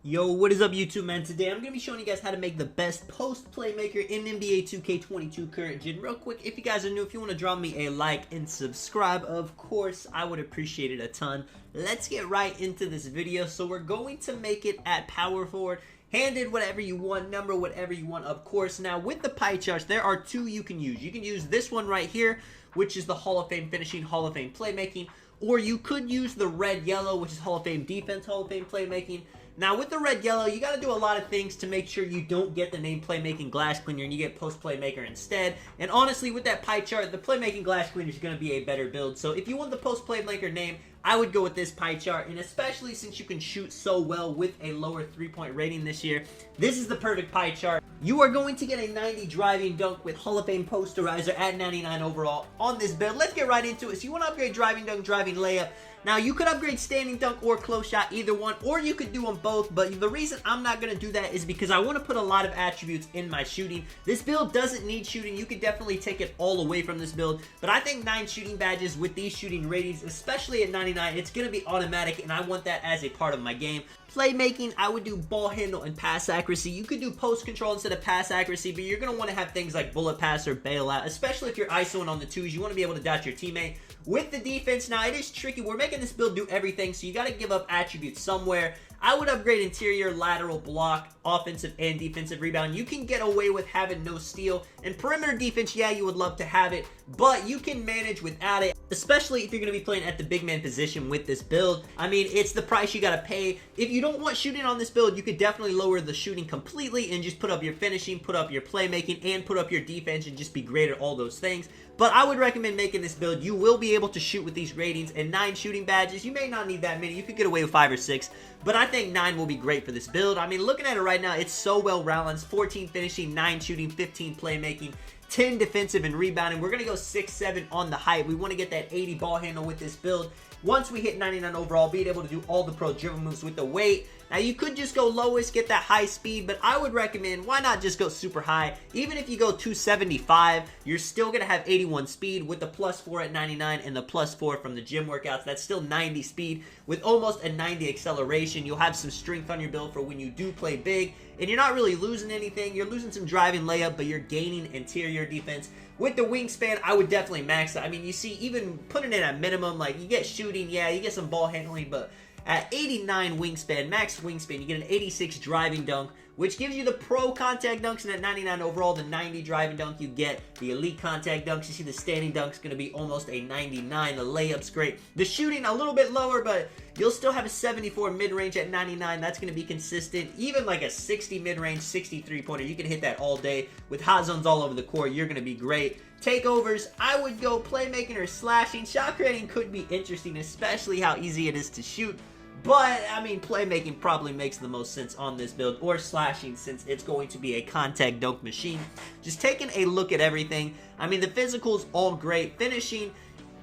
Yo, what is up YouTube, man? Today I'm going to be showing you guys how to make the best post playmaker in NBA 2K22 current gen. Real quick, if you guys are new, if you want to drop me a like and subscribe, of course, I would appreciate it a ton. Let's get right into this video. So we're going to make it at power forward, handed, whatever you want, number, whatever you want, of course. Now, with the pie charts, there are two you can use. You can use this one right here, which is the Hall of Fame finishing, Hall of Fame playmaking, or you could use the red-yellow, which is Hall of Fame defense, Hall of Fame playmaking. Now, with the red-yellow, you got to do a lot of things to make sure you don't get the name Playmaking Glass Cleaner and you get Post Playmaker instead. And honestly, with that pie chart, the Playmaking Glass Cleaner is going to be a better build. So if you want the Post Playmaker name, I would go with this pie chart, and especially since you can shoot so well with a lower three-point rating this year, this is the perfect pie chart. You are going to get a 90 driving dunk with Hall of Fame posterizer at 99 overall on this build. Let's get right into it. So you want to upgrade driving dunk, driving layup. Now, you could upgrade standing dunk or close shot, either one, or you could do them both, but the reason I'm not going to do that is because I want to put a lot of attributes in my shooting. This build doesn't need shooting. You could definitely take it all away from this build, but I think 9 shooting badges with these shooting ratings, especially at 99, it's going to be automatic, and I want that as a part of my game. Playmaking, I would do ball handle and pass accuracy. You could do post control instead of pass accuracy, but you're going to want to have things like bullet pass or bailout, especially if you're ISOing on the twos. You want to be able to dot your teammate. With the defense, now it is tricky. We're making this build do everything, so you got to give up attributes somewhere. I would upgrade interior, lateral, block, offensive, and defensive rebound. You can get away with having no steal. And perimeter defense, yeah, you would love to have it, but you can manage without it, especially if you're going to be playing at the big man position with this build. I mean, it's the price you got to pay. If you don't want shooting on this build, you could definitely lower the shooting completely and just put up your finishing, put up your playmaking, and put up your defense and just be great at all those things. But I would recommend making this build. You will be able to shoot with these ratings, and 9 shooting badges. You may not need that many. You could get away with 5 or 6, but I think 9 will be great for this build. I mean, looking at it right now, it's so well balanced. 14 finishing, 9 shooting, 15 playmaking, 10 defensive and rebounding. We're going to go 6-7 on the height. We want to get that 80 ball handle with this build. Once we hit 99 overall, being able to do all the pro dribble moves with the weight. Now, you could just go lowest, get that high speed, but I would recommend, why not just go super high? Even if you go 275, you're still going to have 81 speed with the +4 at 99 and the +4 from the gym workouts. That's still 90 speed with almost a 90 acceleration. You'll have some strength on your build for when you do play big, and you're not really losing anything. You're losing some driving layup, but you're gaining interior defense. With the wingspan, I would definitely max it. I mean, you see, even putting it at minimum, like, you get shooting, yeah, you get some ball handling, but at 89 wingspan, max wingspan, you get an 86 driving dunk, which gives you the pro contact dunks, and at 99 overall, the 90 driving dunk, you get the elite contact dunks. You see the standing dunk's going to be almost a 99. The layup's great. The shooting, a little bit lower, but you'll still have a 74 mid-range at 99. That's going to be consistent. Even like a 60 mid-range, 63-pointer, you can hit that all day. With hot zones all over the court, you're going to be great. Takeovers, I would go playmaking or slashing. Shot creating could be interesting, especially how easy it is to shoot. But, I mean, playmaking probably makes the most sense on this build, or slashing, since it's going to be a contact dunk machine. Just taking a look at everything. I mean, the physical's all great. Finishing,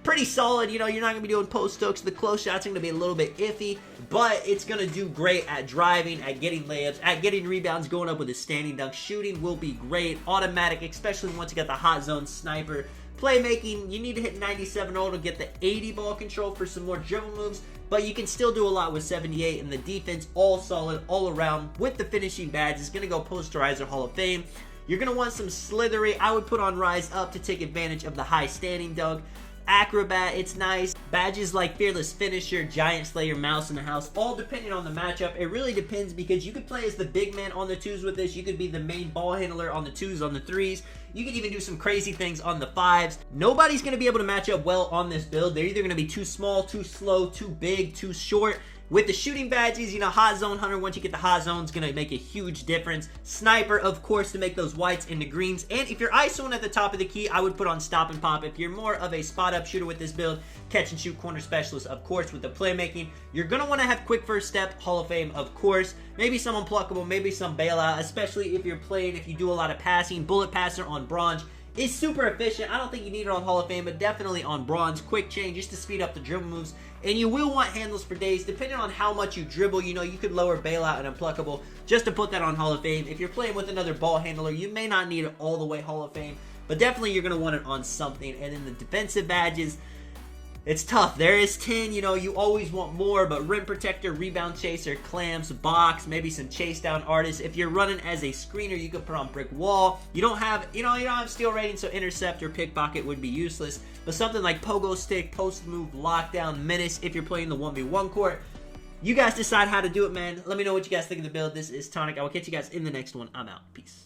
pretty solid. You know, you're not going to be doing post hooks. The close shots are going to be a little bit iffy, but it's going to do great at driving, at getting layups, at getting rebounds, going up with a standing dunk. Shooting will be great. Automatic, especially once you got the hot zone sniper. Playmaking, you need to hit 97 to get the 80 ball control for some more dribble moves, but you can still do a lot with 78, and the defense all solid all around. With the finishing badge, it's going to go posterizer Hall of Fame. You're going to want some slithery. I would put on rise up to take advantage of the high standing dunk. Acrobat, it's nice. Badges like Fearless Finisher, Giant Slayer, Mouse in the House, all depending on the matchup. It really depends, because you could play as the big man on the twos with this. You could be the main ball handler on the twos, on the threes. You could even do some crazy things on the fives. Nobody's going to be able to match up well on this build. They're either going to be too small, too slow, too big, too short. With the shooting badges, you know, hot zone hunter, once you get the hot zone, it's going to make a huge difference. Sniper, of course, to make those whites into greens. And if you're ISOing at the top of the key, I would put on stop and pop. If you're more of a spot-up shooter with this build, catch and shoot corner specialist, of course, with the playmaking. You're going to want to have quick first step, Hall of Fame, of course. Maybe some unpluckable, maybe some bailout, especially if you're playing, if you do a lot of passing. Bullet passer on bronze is super efficient. I don't think you need it on Hall of Fame, but definitely on bronze. Quick change just to speed up the dribble moves. And you will want handles for days, depending on how much you dribble. You know, you could lower bailout and unpluckable just to put that on Hall of Fame. If you're playing with another ball handler, you may not need it all the way Hall of Fame, but definitely you're going to want it on something. And then the defensive badges, It's tough. There is 10, you know, you always want more, but rim protector, rebound chaser, clamps, box, maybe some chase down artists. If you're running as a screener, you could put on brick wall. You don't have, you don't have steal rating, so intercept or pickpocket would be useless. But something like pogo stick, post move, lockdown, menace if you're playing the 1v1 court. You guys decide how to do it, man. Let me know what you guys think of the build. This is Tonic. I will catch you guys in the next one. I'm out. Peace.